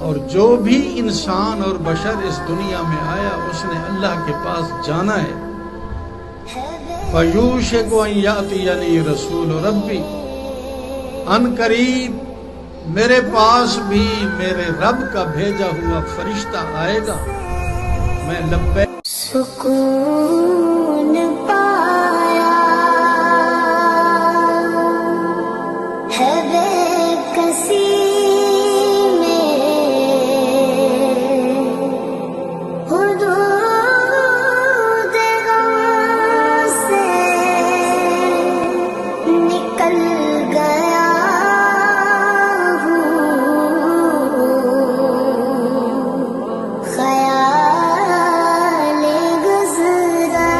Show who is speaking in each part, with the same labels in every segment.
Speaker 1: और जो भी इंसान और बशर इस दुनिया में आया उसने अल्लाह के पास जाना है। फयूशिकु अन यातियनी रसूल रब्बी, अनकरीब मेरे पास भी मेरे रब का भेजा हुआ फरिश्ता आएगा। मैं लब्बैक
Speaker 2: सुकून पाया है बेकसी में, हुदूद गम से निकल गया हूँ, ख्याल गुज़रा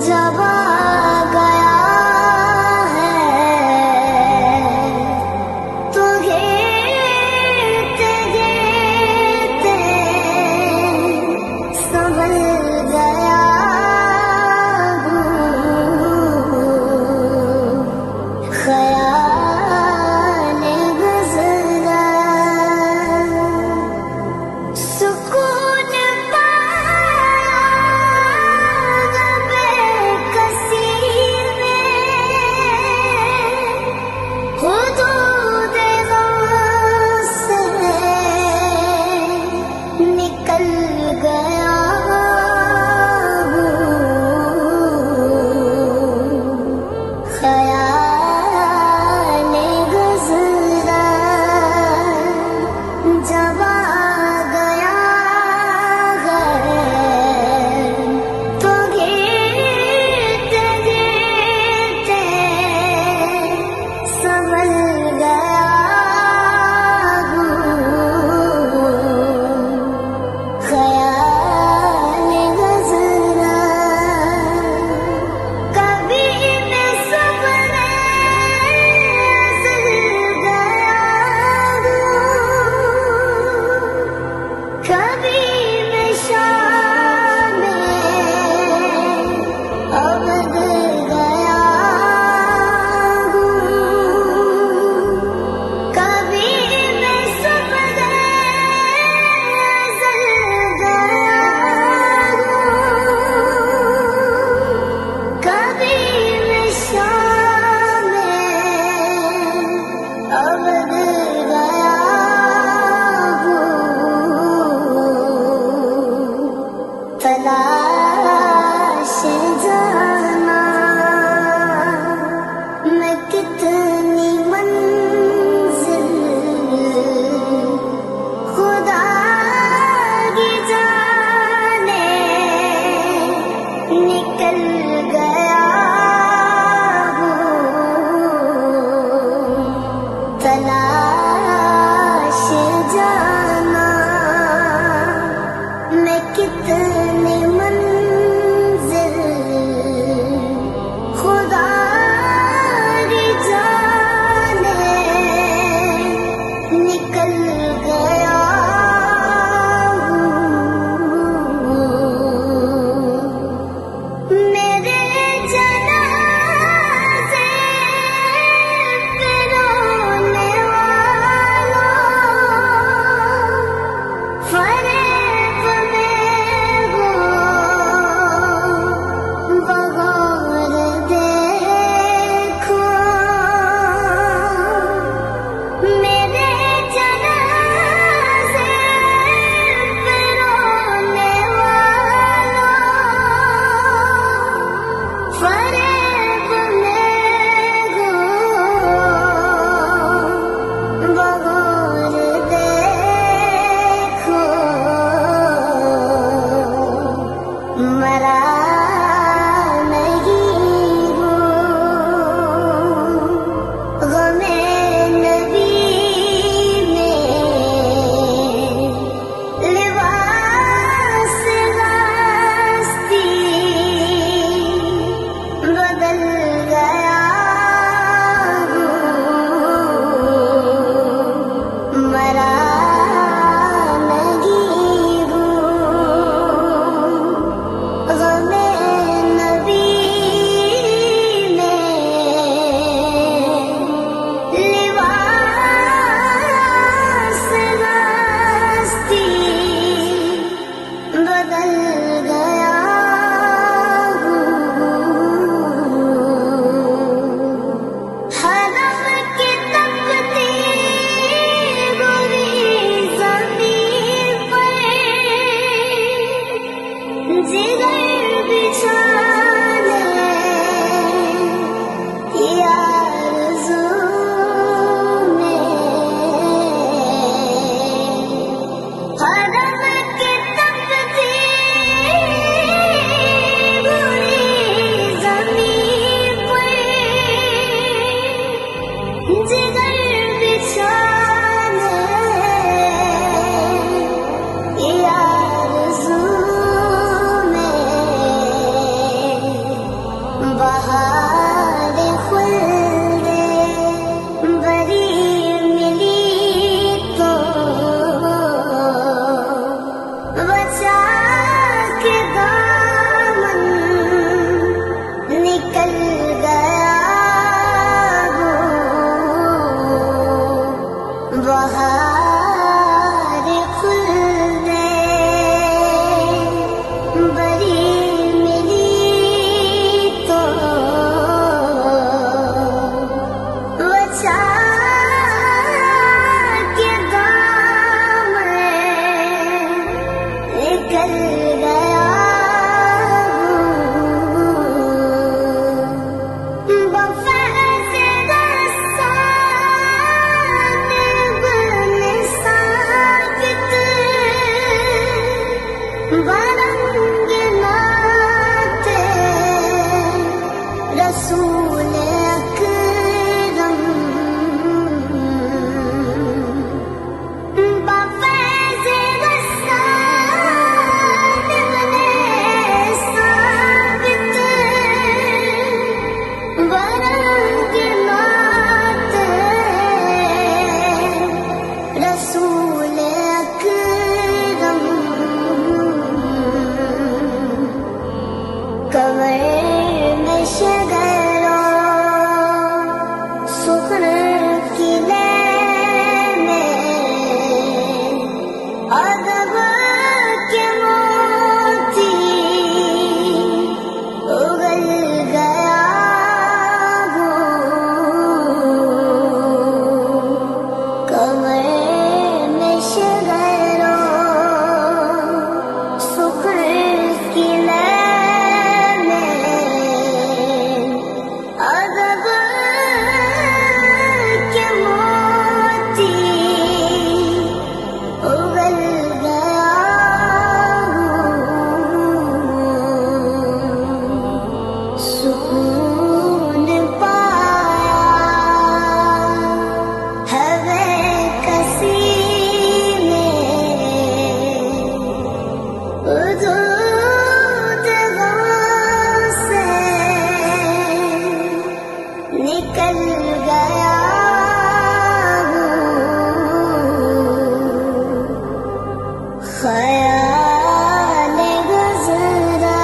Speaker 2: जब आ गया है तो घेरते घेरते संभल गया हूँ, ख्याल गुज़रा सुकून पाया बेकसी में, हुदूद गम से निकल गया हूँ, ख्याल गुज़रा जब आ गया है तो घेरते घेरते संभल गया हूँ, ख्याल गुज़रा कभी मैं सपने गुज़र गया हूँ, कभी मैं शाम में अवध गया हूँ, कभी मैं सपने गुज़र गया हूँ, कभी मैं शाम में अवध गया हूँ, तलाश जाना मैं कितनी मंजिल खुदा की जाने निकल गया हूँ, तलाश जाना मैं कितनी मंजिल खुदा की जाने निकल गया हूँ, मेरे जनाज़े पे रोने वाले बहार खुलने बड़ी मिली तो बचा के दाम निकल गया बरंग नाते रसूल अकरम बफैज़ रसाल बने साबित बरंग नाते रसूल अकरम कमर में शगरों सुखन की लय में अदब के मोती उगल गया हूँ कमर में शगरों सुखन की लय अदब के मोती उगल गया हूँ सुकून पाया है कसी में उदूद गम से निकल गया हूँ ख्याल गुज़रा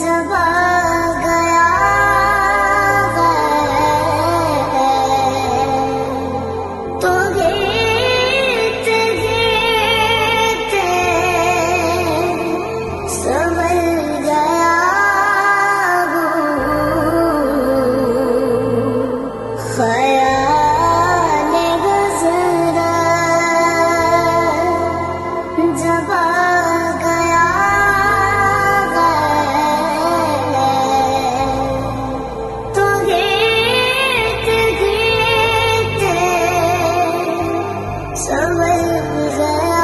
Speaker 2: जब आ गया है तो गिरते गिरते संभल गया ख्याल गुज़रा जब आ गया है तो गिरते गिरते संभल गया